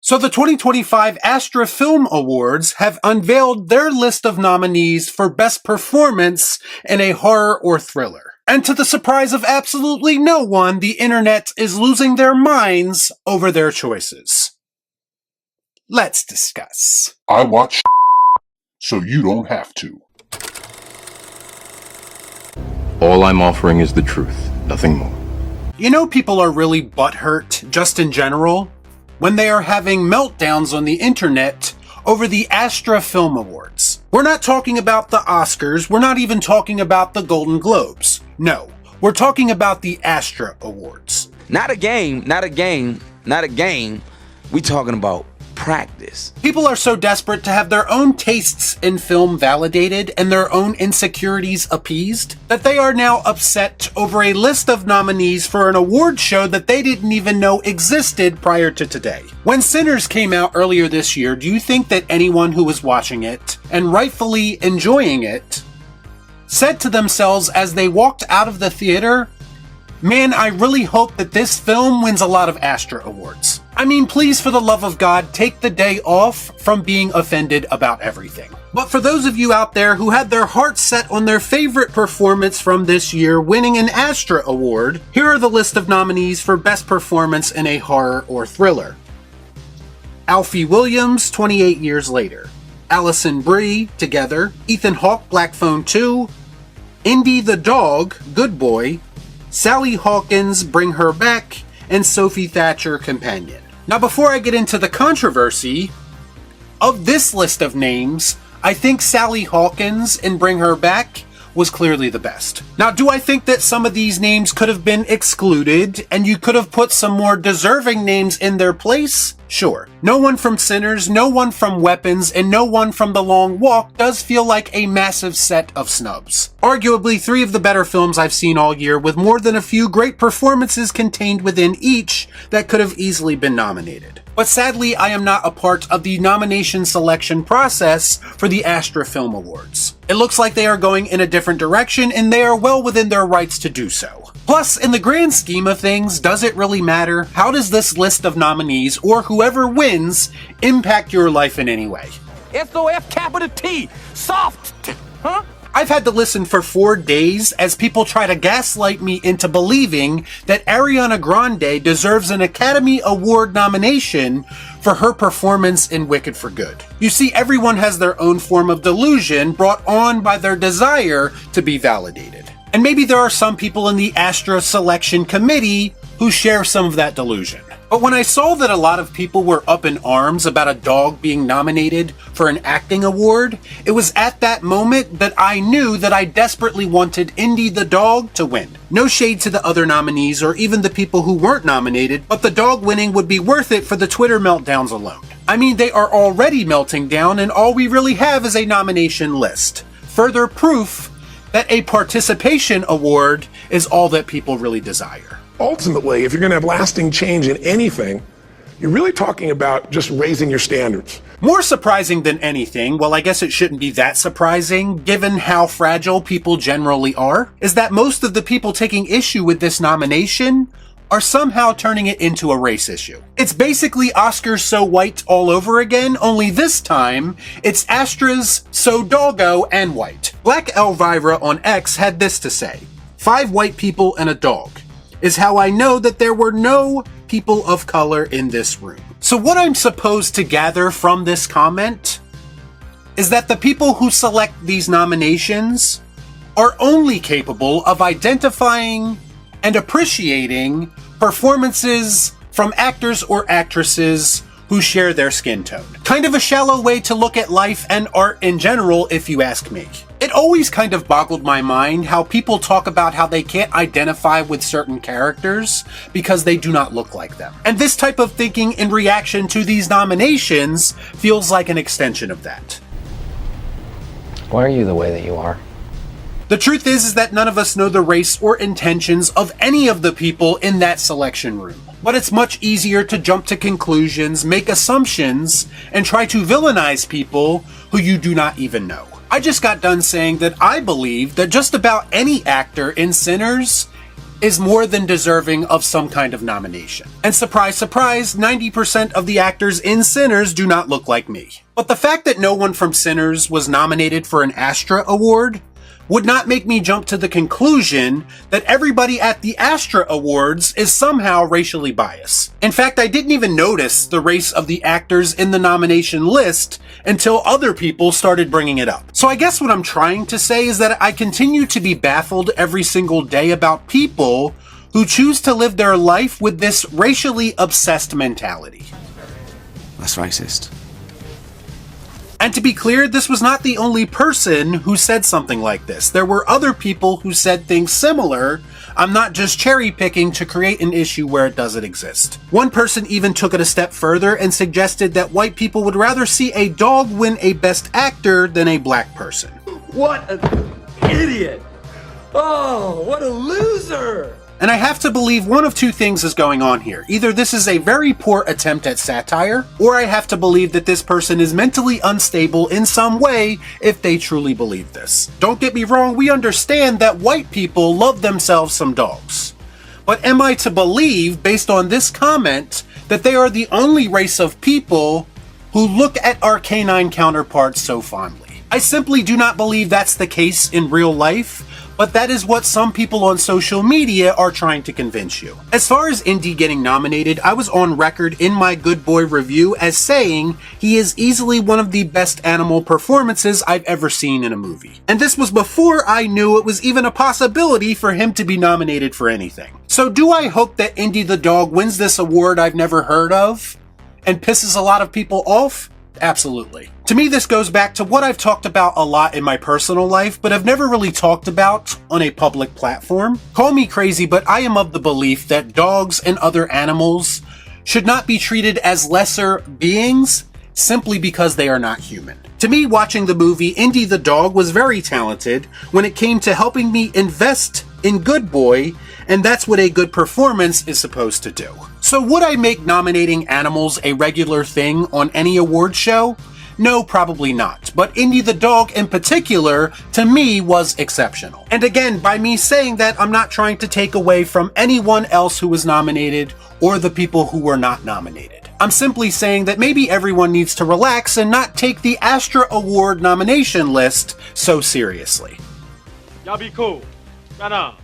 So the 2025 Astra Film Awards have unveiled their list of nominees for Best Performance in a Horror or Thriller. And to the surprise of absolutely no one, the internet is losing their minds over their choices. Let's discuss. I watch so you don't have to. All I'm offering is the truth, nothing more. You know, people are really butthurt, just in general, when they are having meltdowns on the internet over the Astra Film Awards. We're not talking about the Oscars, we're not even talking about the Golden Globes. No, we're talking about the Astra Awards. Not a game. We talking about practice. People are so desperate to have their own tastes in film validated and their own insecurities appeased that they are now upset over a list of nominees for an award show that they didn't even know existed prior to today. When Sinners came out earlier this year, do you think that anyone who was watching it and rightfully enjoying it said to themselves as they walked out of the theater, "Man, I really hope that this film wins a lot of Astra Awards"? I mean, please, for the love of God, take the day off from being offended about everything. But for those of you out there who had their hearts set on their favorite performance from this year winning an Astra Award, here are the list of nominees for Best Performance in a Horror or Thriller. Alfie Williams, 28 Years Later. Alison Brie, Together. Ethan Hawke, Black Phone 2. Indy the Dog, Good Boy. Sally Hawkins, Bring Her Back, and Sophie Thatcher, Companion. Now, before I get into the controversy of this list of names, I think Sally Hawkins in Bring Her Back was clearly the best. Now, do I think that some of these names could have been excluded and you could have put some more deserving names in their place? Sure. No one from Sinners, no one from Weapons, and no one from The Long Walk does feel like a massive set of snubs. Arguably 3 of the better films I've seen all year, with more than a few great performances contained within each that could have easily been nominated. But sadly, I am not a part of the nomination selection process for the Astra Film Awards. It looks like they are going in a different direction, and they are well within their rights to do so. Plus, in the grand scheme of things, does it really matter? How does this list of nominees, or whoever wins, impact your life in any way? SOF soft, huh? I've had to listen for 4 days as people try to gaslight me into believing that Ariana Grande deserves an Academy Award nomination for her performance in Wicked for Good. You see, everyone has their own form of delusion brought on by their desire to be validated. And maybe there are some people in the Astra Selection Committee who share some of that delusion. But when I saw that a lot of people were up in arms about a dog being nominated for an acting award, it was at that moment that I knew that I desperately wanted Indy the Dog to win. No shade to the other nominees or even the people who weren't nominated, but the dog winning would be worth it for the Twitter meltdowns alone. I mean, they are already melting down and all we really have is a nomination list. Further proof that a participation award is all that people really desire. Ultimately, if you're going to have lasting change in anything, you're really talking about just raising your standards. More surprising than anything, well, I guess it shouldn't be that surprising, given how fragile people generally are, is that most of the people taking issue with this nomination are somehow turning it into a race issue. It's basically Oscars So White all over again, only this time, it's Astra's So Doggo and White. Black Elvira on X had this to say: 5 white people and a dog is how I know that there were no people of color in this room. So what I'm supposed to gather from this comment is that the people who select these nominations are only capable of identifying and appreciating performances from actors or actresses who share their skin tone. Kind of a shallow way to look at life and art in general, if you ask me. It always kind of boggled my mind how people talk about how they can't identify with certain characters because they do not look like them. And this type of thinking in reaction to these nominations feels like an extension of that. Why are you the way that you are? The truth is that none of us know the race or intentions of any of the people in that selection room. But it's much easier to jump to conclusions, make assumptions, and try to villainize people who you do not even know. I just got done saying that I believe that just about any actor in Sinners is more than deserving of some kind of nomination. And surprise, surprise, 90% of the actors in Sinners do not look like me. But the fact that no one from Sinners was nominated for an Astra award would not make me jump to the conclusion that everybody at the Astra Awards is somehow racially biased. In fact, I didn't even notice the race of the actors in the nomination list until other people started bringing it up. So I guess what I'm trying to say is that I continue to be baffled every single day about people who choose to live their life with this racially obsessed mentality. That's racist. And to be clear, this was not the only person who said something like this. There were other people who said things similar. I'm not just cherry picking to create an issue where it doesn't exist. One person even took it a step further and suggested that white people would rather see a dog win a Best Actor than a black person. What an idiot! Oh, what a loser! And I have to believe one of two things is going on here. Either this is a very poor attempt at satire, or I have to believe that this person is mentally unstable in some way if they truly believe this. Don't get me wrong, we understand that white people love themselves some dogs. But am I to believe, based on this comment, that they are the only race of people who look at our canine counterparts so fondly? I simply do not believe that's the case in real life, but that is what some people on social media are trying to convince you. As far as Indy getting nominated, I was on record in my Good Boy review as saying he is easily one of the best animal performances I've ever seen in a movie. And this was before I knew it was even a possibility for him to be nominated for anything. So do I hope that Indy the dog wins this award I've never heard of and pisses a lot of people off? Absolutely. To me, this goes back to what I've talked about a lot in my personal life, but I've never really talked about on a public platform. Call me crazy, but I am of the belief that dogs and other animals should not be treated as lesser beings simply because they are not human. To me, watching the movie Indy the Dog was very talented when it came to helping me invest in Good Boy, and that's what a good performance is supposed to do. So would I make nominating animals a regular thing on any award show? No, probably not. But Indy the Dog in particular, to me, was exceptional. And again, by me saying that, I'm not trying to take away from anyone else who was nominated or the people who were not nominated. I'm simply saying that maybe everyone needs to relax and not take the Astra Award nomination list so seriously. Y'all be cool. Nah.